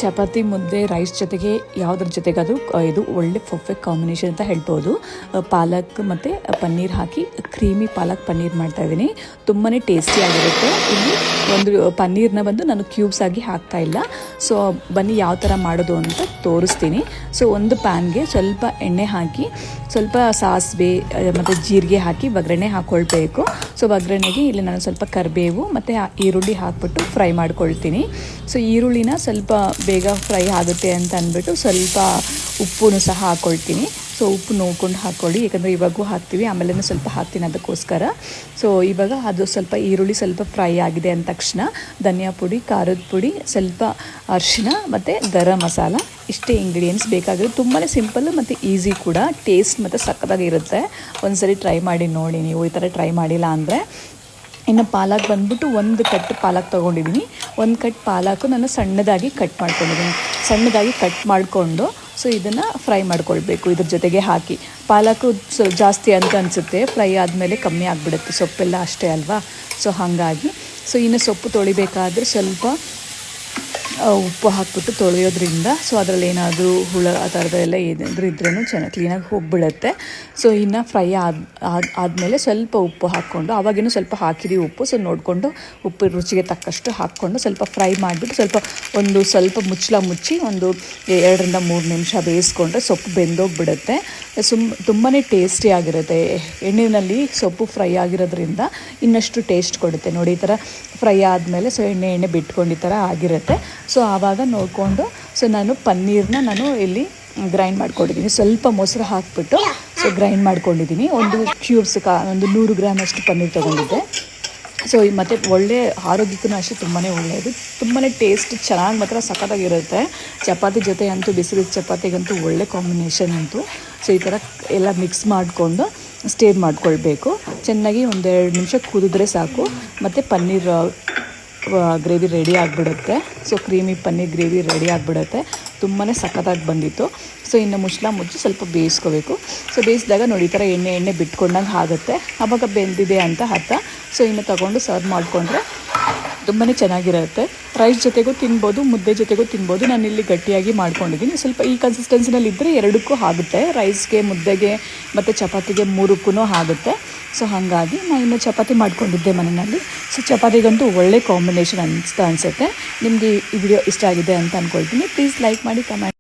ಚಪಾತಿ ಮುದ್ದೆ ರೈಸ್ ಜೊತೆಗೆ ಯಾವುದ್ರ ಜೊತೆಗಾದರೂ ಇದು ಒಳ್ಳೆ ಪರ್ಫೆಕ್ಟ್ ಕಾಂಬಿನೇಷನ್ ಅಂತ ಹೇಳ್ಬೋದು. ಪಾಲಕ್ ಮತ್ತು ಪನ್ನೀರ್ ಹಾಕಿ ಕ್ರೀಮಿ ಪಾಲಕ್ ಪನ್ನೀರ್ ಮಾಡ್ತಾಯಿದ್ದೀನಿ. ತುಂಬಾ ಟೇಸ್ಟಿಯಾಗಿರುತ್ತೆ. ಇಲ್ಲಿ ಒಂದು ಪನ್ನೀರ್ನ ಬಂದು ನಾನು ಕ್ಯೂಬ್ಸ್ ಆಗಿ ಹಾಕ್ತಾ ಇಲ್ಲ. ಸೊ ಬನ್ನಿ ಯಾವ ಥರ ಮಾಡೋದು ಅಂತ ತೋರಿಸ್ತೀನಿ. ಸೊ ಒಂದು ಪ್ಯಾನ್ಗೆ ಸ್ವಲ್ಪ ಎಣ್ಣೆ ಹಾಕಿ ಸ್ವಲ್ಪ ಸಾಸಿವೆ ಮತ್ತು ಜೀರಿಗೆ ಹಾಕಿ ಒಗ್ಗರಣೆ ಹಾಕ್ಕೊಳ್ಬೇಕು. ಸೊ ಒಗ್ಗರಣೆಗೆ ಇಲ್ಲಿ ನಾನು ಸ್ವಲ್ಪ ಕರಿಬೇವು ಮತ್ತು ಈರುಳ್ಳಿ ಹಾಕ್ಬಿಟ್ಟು ಫ್ರೈ ಮಾಡ್ಕೊಳ್ತೀನಿ. ಸೊ ಈರುಳ್ಳಿನ ಸ್ವಲ್ಪ ಬೇಗ ಫ್ರೈ ಆಗುತ್ತೆ ಅಂತ ಅಂದ್ಬಿಟ್ಟು ಸ್ವಲ್ಪ ಉಪ್ಪು ಸಹ ಹಾಕ್ಕೊಳ್ತೀನಿ. ಸೊ ಉಪ್ಪು ನೋಡ್ಕೊಂಡು ಹಾಕ್ಕೊಳ್ಳಿ, ಯಾಕಂದರೆ ಇವಾಗೂ ಹಾಕ್ತೀವಿ, ಆಮೇಲೆ ಸ್ವಲ್ಪ ಹಾಕ್ತೀನಿ ಅದಕ್ಕೋಸ್ಕರ. ಸೊ ಇವಾಗ ಅದು ಸ್ವಲ್ಪ ಈರುಳ್ಳಿ ಸ್ವಲ್ಪ ಫ್ರೈ ಆಗಿದೆ ಅಂದ ತಕ್ಷಣ ಧನಿಯಾ ಪುಡಿ, ಖಾರದ ಪುಡಿ, ಸ್ವಲ್ಪ ಅರಿಶಿನ ಮತ್ತು ಗರಂ ಮಸಾಲ, ಇಷ್ಟೇ ಇಂಗ್ರೀಡಿಯೆಂಟ್ಸ್ ಬೇಕಾಗಿರೋದು. ತುಂಬಾ ಸಿಂಪಲ್ಲು ಮತ್ತು ಈಸಿ ಕೂಡ, ಟೇಸ್ಟ್ ಮತ್ತು ಸಕ್ಕತ್ತಾಗಿರುತ್ತೆ. ಒಂದ್ಸರಿ ಟ್ರೈ ಮಾಡಿ ನೋಡಿ ನೀವು, ಈ ಥರ ಟ್ರೈ ಮಾಡಿಲ್ಲ ಅಂದರೆ. ಇನ್ನು ಪಾಲಕ್ ಬಂದ್ಬಿಟ್ಟು ಒಂದು ಕಟ್ ಪಾಲಕ್ ತೊಗೊಂಡಿದ್ದೀನಿ. ಒಂದು ಕಟ್ ಪಾಲಕು ನಾನು ಸಣ್ಣದಾಗಿ ಕಟ್ ಮಾಡ್ಕೊಂಡಿದ್ದೀನಿ. ಸಣ್ಣದಾಗಿ ಕಟ್ ಮಾಡಿಕೊಂಡು ಸೊ ಇದನ್ನು ಫ್ರೈ ಮಾಡ್ಕೊಳ್ಬೇಕು ಇದ್ರ ಜೊತೆಗೆ ಹಾಕಿ. ಪಾಲಕು ಜಾಸ್ತಿ ಅಂತ ಅನಿಸುತ್ತೆ, ಫ್ರೈ ಆದಮೇಲೆ ಕಮ್ಮಿ ಆಗಿಬಿಡುತ್ತೆ, ಸೊಪ್ಪೆಲ್ಲ ಅಷ್ಟೇ ಅಲ್ವಾ. ಸೊ ಹಾಗಾಗಿ ಸೊ ಇನ್ನು ಸೊಪ್ಪು ತೊಳಿಬೇಕಾದ್ರೆ ಸ್ವಲ್ಪ ಉಪ್ಪು ಹಾಕ್ಬಿಟ್ಟು ತೊಳೆಯೋದ್ರಿಂದ ಸೊ ಅದರಲ್ಲಿ ಏನಾದರೂ ಹುಳ ಆ ಥರದ್ದೆಲ್ಲ ಏನಾದರೂ ಇದ್ರೂ ಚೆನ್ನಾಗಿ ಕ್ಲೀನಾಗಿ ಹೋಗಿಬಿಡುತ್ತೆ. ಸೊ ಇನ್ನು ಫ್ರೈ ಆದಮೇಲೆ ಸ್ವಲ್ಪ ಉಪ್ಪು ಹಾಕ್ಕೊಂಡು, ಆವಾಗಿನೂ ಸ್ವಲ್ಪ ಹಾಕಿರಿ ಉಪ್ಪು. ಸೊ ನೋಡಿಕೊಂಡು ಉಪ್ಪು ರುಚಿಗೆ ತಕ್ಕಷ್ಟು ಹಾಕ್ಕೊಂಡು ಸ್ವಲ್ಪ ಫ್ರೈ ಮಾಡಿಬಿಟ್ಟು ಸ್ವಲ್ಪ ಮುಚ್ಚಿ ಒಂದು 2 ರಿಂದ 3 ನಿಮಿಷ ಬೇಯಿಸ್ಕೊಂಡ್ರೆ ಸೊಪ್ಪು ಬೆಂದೋಗಿಬಿಡುತ್ತೆ. ತುಂಬಾ ಟೇಸ್ಟಿಯಾಗಿರುತ್ತೆ. ಎಣ್ಣೆಯಲ್ಲಿ ಸೊಪ್ಪು ಫ್ರೈ ಆಗಿರೋದ್ರಿಂದ ಇನ್ನಷ್ಟು ಟೇಸ್ಟ್ ಕೊಡುತ್ತೆ. ನೋಡಿ ಈ ಥರ ಫ್ರೈ ಆದಮೇಲೆ ಸೊ ಎಣ್ಣೆ ಬಿಟ್ಕೊಂಡು ಈ ಥರ ಆಗಿರುತ್ತೆ. ಸೊ ಆವಾಗ ನೋಡಿಕೊಂಡು ಸೊ ನಾನು ಪನ್ನೀರನ್ನ ಇಲ್ಲಿ ಗ್ರೈಂಡ್ ಮಾಡ್ಕೊಂಡಿದ್ದೀನಿ. ಸ್ವಲ್ಪ ಮೊಸರು ಹಾಕ್ಬಿಟ್ಟು ಸೊ ಗ್ರೈಂಡ್ ಮಾಡ್ಕೊಂಡಿದ್ದೀನಿ. ಒಂದು ಕ್ಯೂಬ್ಸ್ ಒಂದು 100 ಗ್ರಾಮ್ ಅಷ್ಟು ಪನ್ನೀರ್ ತೊಗೊಂಡಿದ್ದೆ. ಸೊ ಮತ್ತು ಒಳ್ಳೆ ಆರೋಗ್ಯಕ್ಕೂ ಅಷ್ಟೇ ತುಂಬಾ ಒಳ್ಳೆಯದು. ತುಂಬಾ ಟೇಸ್ಟ್ ಚೆನ್ನಾಗಿ ಮಾತ್ರ ಸಖತ್ತಾಗಿರುತ್ತೆ. ಚಪಾತಿ ಜೊತೆ ಅಂತೂ, ಬಿಸಿ ಚಪಾತಿಗಂತೂ ಒಳ್ಳೆ ಕಾಂಬಿನೇಷನ್ ಅಂತೂ. ಸೊ ಈ ಥರ ಎಲ್ಲ ಮಿಕ್ಸ್ ಮಾಡಿಕೊಂಡು ಸ್ಟೇರ್ ಮಾಡ್ಕೊಳ್ಬೇಕು. ಚೆನ್ನಾಗಿ 1-2 ನಿಮಿಷ ಕುದಿದ್ರೆ ಸಾಕು. ಮತ್ತು ಪನ್ನೀರ್ ಗ್ರೇವಿ ರೆಡಿ ಆಗಿಬಿಡುತ್ತೆ. So creamy paneer gravy ready ಆಗಿಬಿಡುತ್ತೆ. ತುಂಬಾ ಸಖತ್ತಾಗಿ ಬಂದಿತ್ತು. ಸೊ ಇನ್ನು ಮುಚ್ಚಿ ಸ್ವಲ್ಪ ಬೇಯಿಸ್ಕೋಬೇಕು. ಸೊ ಬೇಯಿಸಿದಾಗ ನೋಡಿ ಈ ಥರ ಎಣ್ಣೆ ಬಿಟ್ಕೊಂಡಂಗೆ ಆಗುತ್ತೆ, ಆವಾಗ ಬೆಂದಿದೆ ಅಂತ ಅರ್ಥ. ಸೊ ಇನ್ನು ತೊಗೊಂಡು ಸರ್ವ್ ಮಾಡಿಕೊಂಡ್ರೆ ತುಂಬಾ ಚೆನ್ನಾಗಿರುತ್ತೆ. ರೈಸ್ ಜೊತೆಗೂ ತಿನ್ಬೋದು, ಮುದ್ದೆ ಜೊತೆಗೂ ತಿನ್ಬೋದು. ನಾನಿಲ್ಲಿ ಗಟ್ಟಿಯಾಗಿ ಮಾಡ್ಕೊಂಡಿದ್ದೀನಿ. ಸ್ವಲ್ಪ ಈ ಕನ್ಸಿಸ್ಟೆನ್ಸಿನಲ್ಲಿ ಇದ್ದರೆ ಎರಡಕ್ಕೂ ಆಗುತ್ತೆ, ರೈಸ್ಗೆ, ಮುದ್ದೆಗೆ ಮತ್ತು ಚಪಾತಿಗೆ 3ಕ್ಕೂ ಆಗುತ್ತೆ. ಸೊ ಹಾಗಾಗಿ ನಾನು ಇನ್ನು ಚಪಾತಿ ಮಾಡ್ಕೊಂಡಿದ್ದೆ ಮನೆಯಲ್ಲಿ. ಸೊ ಚಪಾತಿಗಂತೂ ಒಳ್ಳೆ ಕಾಂಬಿನೇಷನ್ ಅನಿಸುತ್ತೆ. ನಿಮಗೆ ಈ ವಿಡಿಯೋ ಇಷ್ಟ ಆಗಿದೆ ಅಂತ ಅಂದ್ಕೊಳ್ತೀನಿ. ಪ್ಲೀಸ್ ಲೈಕ್ ಮಾಡಿ, ಕಮೆಂಟ್